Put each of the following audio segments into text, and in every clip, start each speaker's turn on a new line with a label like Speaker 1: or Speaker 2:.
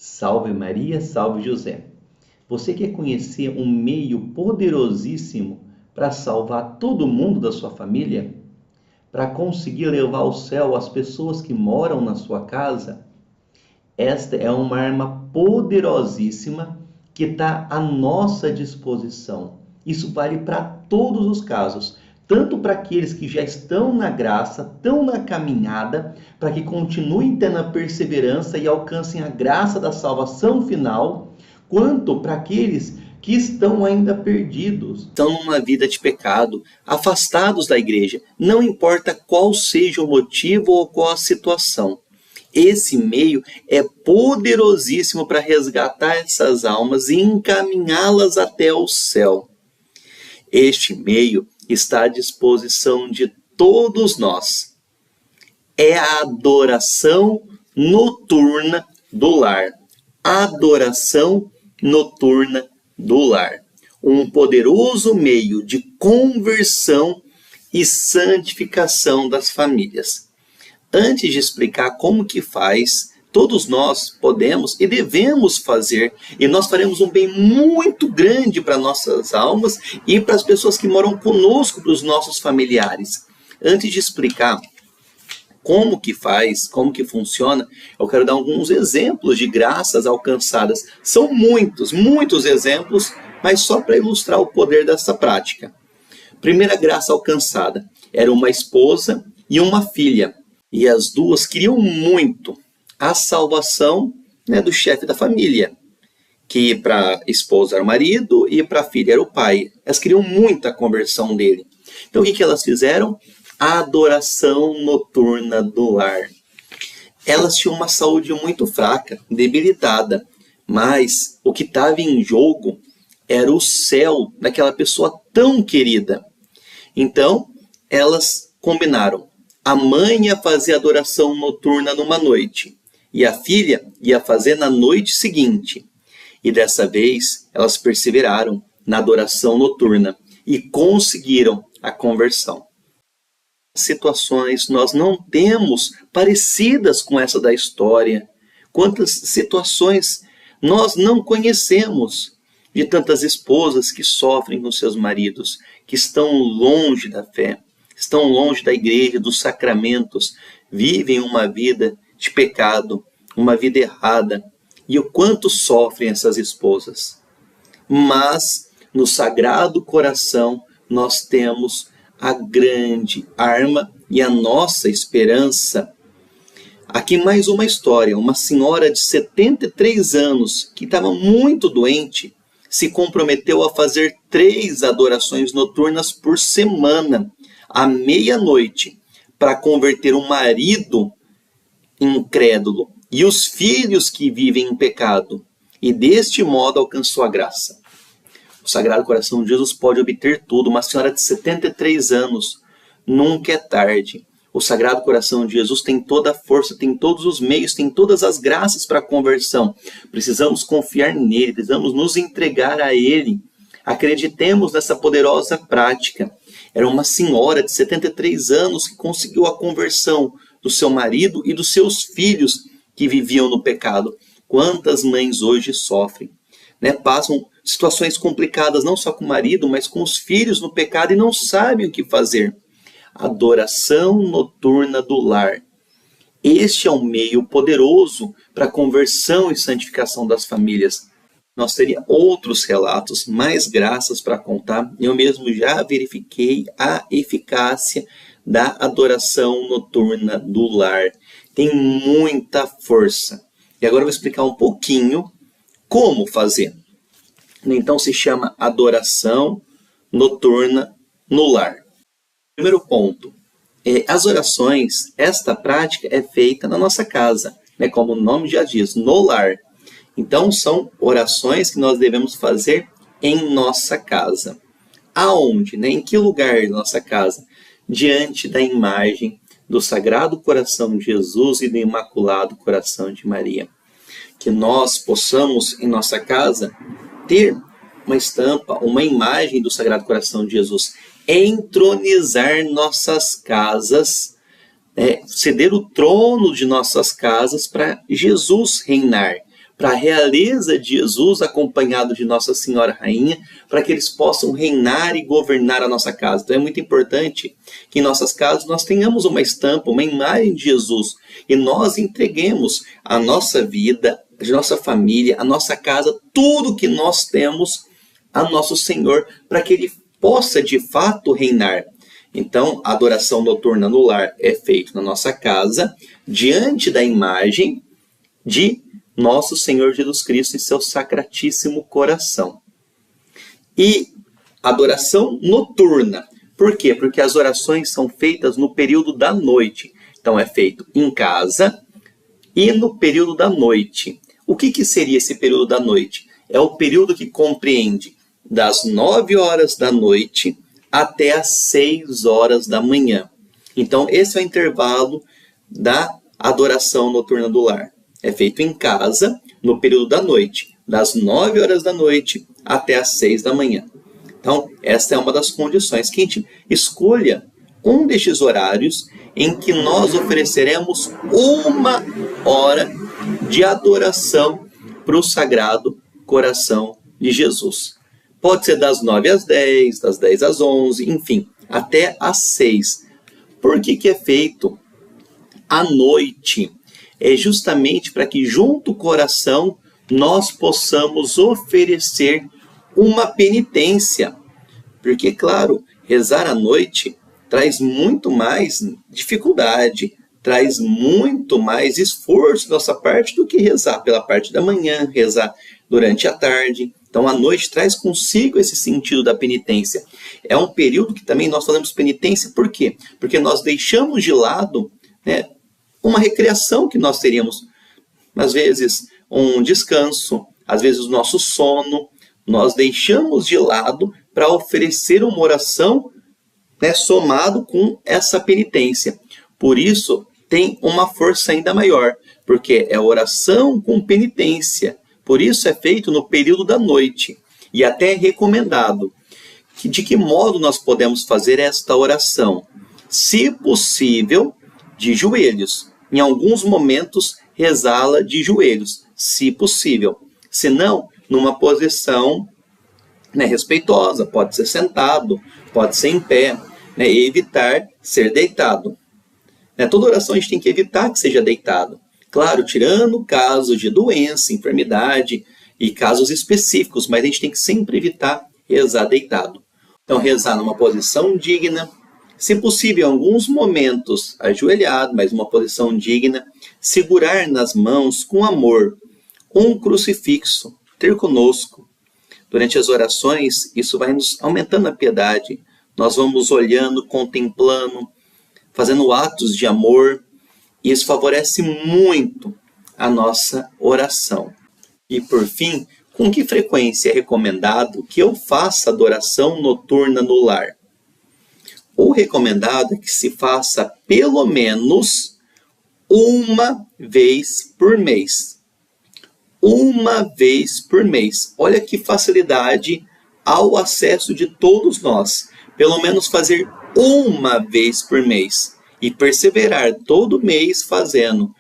Speaker 1: Salve Maria, salve José. Você quer conhecer um meio poderosíssimo para salvar todo mundo da sua família? Para conseguir levar ao céu as pessoas que moram na sua casa? Esta é uma arma poderosíssima que está à nossa disposição. Isso vale para todos os casos, tanto para aqueles que já estão na graça, estão na caminhada, para que continuem tendo a perseverança e alcancem a graça da salvação final, quanto para aqueles que estão ainda perdidos. Estão numa vida de pecado, afastados da igreja, não importa qual seja o motivo ou qual a situação. Esse meio é poderosíssimo para resgatar essas almas e encaminhá-las até o céu. Este meio está à disposição de todos nós. É a adoração noturna do lar. Adoração noturna do lar. Um poderoso meio de conversão e santificação das famílias. Antes de explicar como que faz, todos nós podemos e devemos fazer, e nós faremos um bem muito grande para nossas almas e para as pessoas que moram conosco, para os nossos familiares. Antes de explicar como que faz, como que funciona, eu quero dar alguns exemplos de graças alcançadas. São muitos exemplos, mas só para ilustrar o poder dessa prática. Primeira graça alcançada era uma esposa e uma filha. E as duas queriam muito a salvação, do chefe da família, que para a esposa era o marido e para a filha era o pai. Elas queriam muito a conversão dele. Então o que elas fizeram? A adoração noturna do lar. Elas tinham uma saúde muito fraca, debilitada, mas o que estava em jogo era o céu daquela pessoa tão querida. Então elas combinaram. A mãe ia fazer adoração noturna numa noite, e a filha ia fazer na noite seguinte. E dessa vez, elas perseveraram na adoração noturna e conseguiram a conversão. Situações nós não temos parecidas com essa da história. Quantas situações nós não conhecemos de tantas esposas que sofrem com seus maridos, que estão longe da fé. Estão longe da igreja, dos sacramentos, vivem uma vida de pecado, uma vida errada. E o quanto sofrem essas esposas. Mas no Sagrado Coração nós temos a grande arma e a nossa esperança. Aqui mais uma história. Uma senhora de 73 anos que estava muito doente se comprometeu a fazer 3 adorações noturnas por semana, à meia-noite, para converter o marido incrédulo e os filhos que vivem em pecado, e deste modo alcançou a graça. O Sagrado Coração de Jesus pode obter tudo. Uma senhora de 73 anos, nunca é tarde. O Sagrado Coração de Jesus tem toda a força, tem todos os meios, tem todas as graças para a conversão. Precisamos confiar nele, precisamos nos entregar a ele. Acreditemos nessa poderosa prática. Era uma senhora de 73 anos que conseguiu a conversão do seu marido e dos seus filhos que viviam no pecado. Quantas mães hoje sofrem, passam situações complicadas não só com o marido, mas com os filhos no pecado e não sabem o que fazer. Adoração noturna do lar. Este é um meio poderoso para a conversão e santificação das famílias. Nós teríamos outros relatos, mais graças para contar. Eu mesmo já verifiquei a eficácia da adoração noturna do lar. Tem muita força. E agora eu vou explicar um pouquinho como fazer. Então se chama adoração noturna no lar. Primeiro ponto. As orações, esta prática é feita na nossa casa, como o nome já diz, no lar. Então, são orações que nós devemos fazer em nossa casa. Aonde? Em que lugar da nossa casa? Diante da imagem do Sagrado Coração de Jesus e do Imaculado Coração de Maria. Que nós possamos, em nossa casa, ter uma estampa, uma imagem do Sagrado Coração de Jesus. Entronizar nossas casas, ceder o trono de nossas casas para Jesus reinar. para a realeza de Jesus, acompanhado de Nossa Senhora Rainha, para que eles possam reinar e governar a nossa casa. Então é muito importante que em nossas casas nós tenhamos uma estampa, uma imagem de Jesus, e nós entreguemos a nossa vida, a nossa família, a nossa casa, tudo que nós temos a nosso Senhor, para que Ele possa de fato reinar. Então, a adoração noturna no lar é feita na nossa casa, diante da imagem de nosso Senhor Jesus Cristo em seu sacratíssimo coração. E adoração noturna. Por quê? Porque as orações são feitas no período da noite. Então, é feito em casa e no período da noite. O que seria esse período da noite? É o período que compreende das 9 horas da noite até as 6 horas da manhã. Então, esse é o intervalo da adoração noturna do lar. É feito em casa, no período da noite, das 9 horas da noite até as 6 da manhã. Então, esta é uma das condições, que a gente escolha um destes horários em que nós ofereceremos 1 hora de adoração para o Sagrado Coração de Jesus. Pode ser das 9 às 10, das 10 às 11, enfim, até às 6. Por que é feito à noite? É justamente para que junto com a oração nós possamos oferecer uma penitência. Porque, claro, rezar à noite traz muito mais dificuldade, traz muito mais esforço da nossa parte do que rezar pela parte da manhã, rezar durante a tarde. Então, a noite traz consigo esse sentido da penitência. É um período que também nós fazemos penitência, por quê? Porque nós deixamos de lado, uma recreação que nós teríamos, às vezes um descanso, às vezes o nosso sono, nós deixamos de lado para oferecer uma oração, somado com essa penitência. Por isso, tem uma força ainda maior, porque é oração com penitência. Por isso é feito no período da noite. E até é recomendado. De que modo nós podemos fazer esta oração? Se possível, de joelhos. Em alguns momentos, rezá-la de joelhos, se possível. Se não, numa posição respeitosa. Pode ser sentado, pode ser em pé. E evitar ser deitado. Toda oração a gente tem que evitar que seja deitado. Claro, tirando casos de doença, enfermidade e casos específicos, mas a gente tem que sempre evitar rezar deitado. Então, rezar numa posição digna, se possível, em alguns momentos, ajoelhado, mas uma posição digna, segurar nas mãos com amor um crucifixo, ter conosco. Durante as orações, isso vai nos aumentando a piedade. Nós vamos olhando, contemplando, fazendo atos de amor, e isso favorece muito a nossa oração. E por fim, com que frequência é recomendado que eu faça adoração noturna no lar? O recomendado é que se faça pelo menos 1 vez por mês. 1 vez por mês. Olha que facilidade ao acesso de todos nós. Pelo menos fazer 1 vez por mês. E perseverar todo mês fazendo,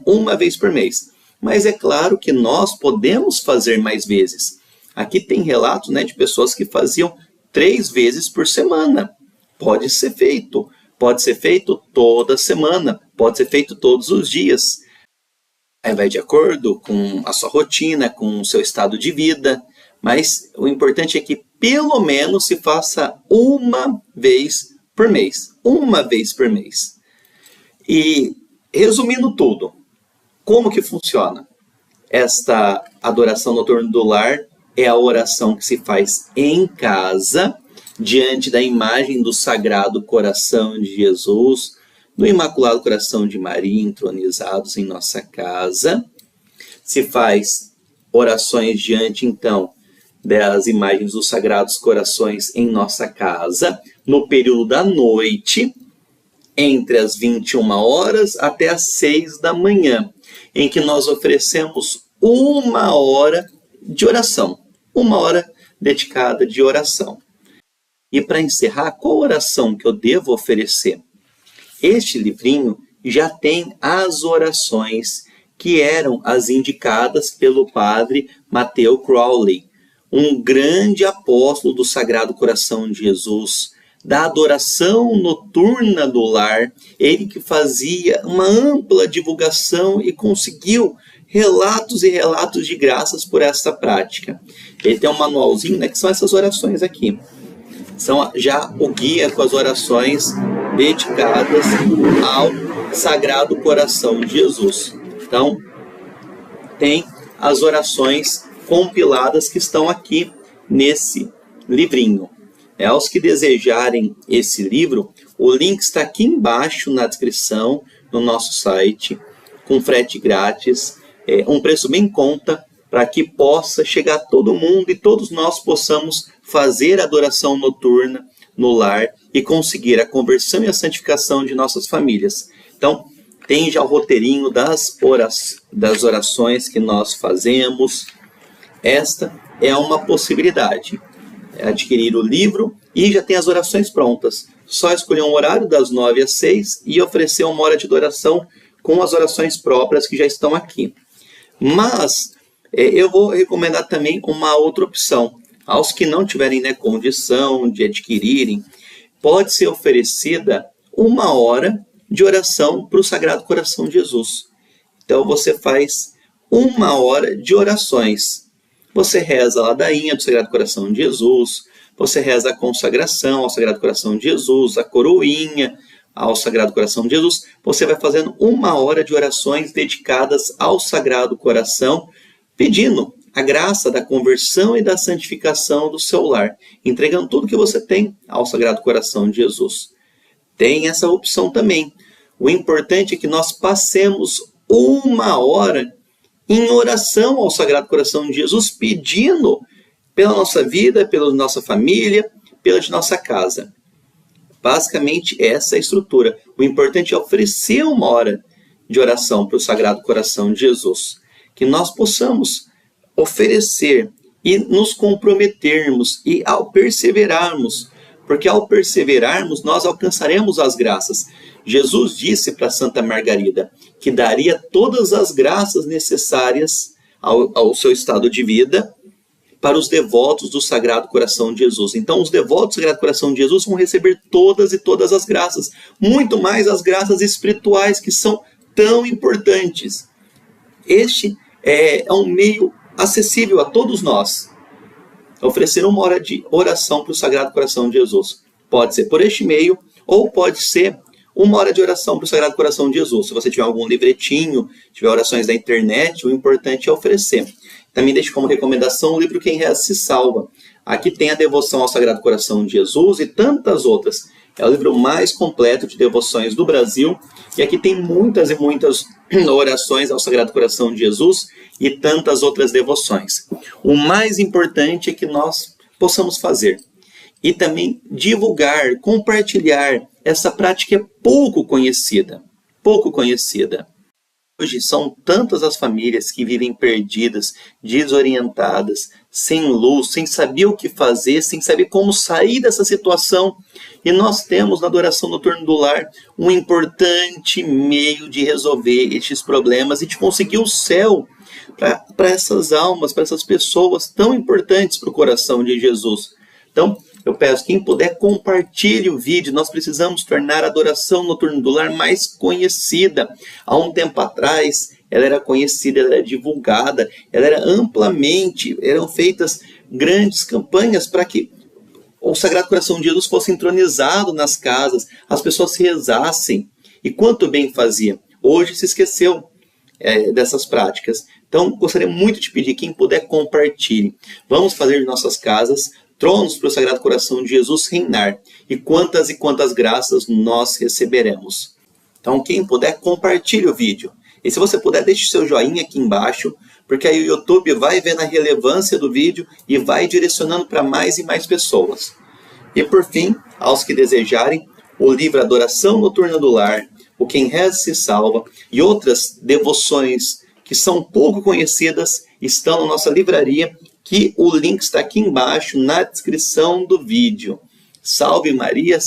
Speaker 1: 1 vez por mês. Mas é claro que nós podemos fazer mais vezes. Aqui tem relatos de pessoas que faziam 3 vezes por semana. Pode ser feito toda semana, pode ser feito todos os dias. Aí vai de acordo com a sua rotina, com o seu estado de vida, mas o importante é que pelo menos se faça 1 vez por mês. 1 vez por mês. E resumindo tudo, como que funciona? Esta adoração noturna do lar é a oração que se faz em casa, diante da imagem do Sagrado Coração de Jesus, do Imaculado Coração de Maria, entronizados em nossa casa. Se faz orações diante, então, das imagens dos Sagrados Corações em nossa casa, no período da noite, entre as 21 horas até as 6 da manhã, em que nós oferecemos 1 hora de oração, 1 hora dedicada de oração. E para encerrar, qual oração que eu devo oferecer? Este livrinho já tem as orações que eram as indicadas pelo padre Matthew Crowley, um grande apóstolo do Sagrado Coração de Jesus, da adoração noturna do lar, ele que fazia uma ampla divulgação e conseguiu relatos e relatos de graças por essa prática. Ele tem um manualzinho, né, que são essas orações aqui. São já o guia com as orações dedicadas ao Sagrado Coração de Jesus. Então, tem as orações compiladas que estão aqui nesse livrinho. Aos que desejarem esse livro, o link está aqui embaixo na descrição, no nosso site, com frete grátis, um preço bem em conta, para que possa chegar a todo mundo e todos nós possamos fazer a adoração noturna no lar e conseguir a conversão e a santificação de nossas famílias. Então, tem já o roteirinho das orações que nós fazemos. Esta é uma possibilidade. Adquirir o livro e já tem as orações prontas. Só escolher um horário das 9 às 6 e oferecer uma hora de adoração com as orações próprias que já estão aqui. Mas eu vou recomendar também uma outra opção. Aos que não tiverem, né, condição de adquirirem, pode ser oferecida uma hora de oração para o Sagrado Coração de Jesus. Então você faz uma hora de orações. Você reza a ladainha do Sagrado Coração de Jesus, você reza a consagração ao Sagrado Coração de Jesus, a coroinha ao Sagrado Coração de Jesus. Você vai fazendo uma hora de orações dedicadas ao Sagrado Coração, pedindo a graça da conversão e da santificação do seu lar, entregando tudo que você tem ao Sagrado Coração de Jesus. Tem essa opção também. O importante é que nós passemos uma hora em oração ao Sagrado Coração de Jesus, pedindo pela nossa vida, pela nossa família, pela de nossa casa. Basicamente, essa é a estrutura. O importante é oferecer uma hora de oração para o Sagrado Coração de Jesus. Que nós possamos oferecer e nos comprometermos e ao perseverarmos, porque ao perseverarmos nós alcançaremos as graças. Jesus disse para Santa Margarida que daria todas as graças necessárias ao seu estado de vida para os devotos do Sagrado Coração de Jesus. Então, os devotos do Sagrado Coração de Jesus vão receber todas as graças, muito mais as graças espirituais, que são tão importantes. Este é um meio acessível a todos nós. Oferecer uma hora de oração para o Sagrado Coração de Jesus. Pode ser por este meio, ou pode ser uma hora de oração para o Sagrado Coração de Jesus. Se você tiver algum livretinho, tiver orações da internet, o importante é oferecer. Também deixo como recomendação o livro Quem Reza Se Salva. Aqui tem a devoção ao Sagrado Coração de Jesus e tantas outras. É o livro mais completo de devoções do Brasil. E aqui tem muitas e muitas orações ao Sagrado Coração de Jesus e tantas outras devoções. O mais importante é que nós possamos fazer e também divulgar, compartilhar. Essa prática é pouco conhecida. Hoje são tantas as famílias que vivem perdidas, desorientadas, sem luz, sem saber o que fazer, sem saber como sair dessa situação. E nós temos na adoração noturna do lar um importante meio de resolver estes problemas e de conseguir o céu para essas almas, para essas pessoas tão importantes para o coração de Jesus. Então, eu peço, quem puder, compartilhe o vídeo. Nós precisamos tornar a adoração noturna do lar mais conhecida. Há um tempo atrás, ela era conhecida, ela era divulgada, ela era eram feitas grandes campanhas para que o Sagrado Coração de Jesus fosse entronizado nas casas, as pessoas rezassem. E quanto bem fazia. Hoje se esqueceu dessas práticas. Então, gostaria muito de pedir, quem puder, compartilhe. Vamos fazer de nossas casas tronos para o Sagrado Coração de Jesus reinar. E quantas graças nós receberemos. Então, quem puder, compartilhe o vídeo. E se você puder, deixe seu joinha aqui embaixo, porque aí o YouTube vai vendo a relevância do vídeo e vai direcionando para mais e mais pessoas. E por fim, aos que desejarem, o livro Adoração Noturna do Lar, o Quem Reza Se Salva e outras devoções que são pouco conhecidas estão na nossa livraria, que o link está aqui embaixo na descrição do vídeo. Salve Maria!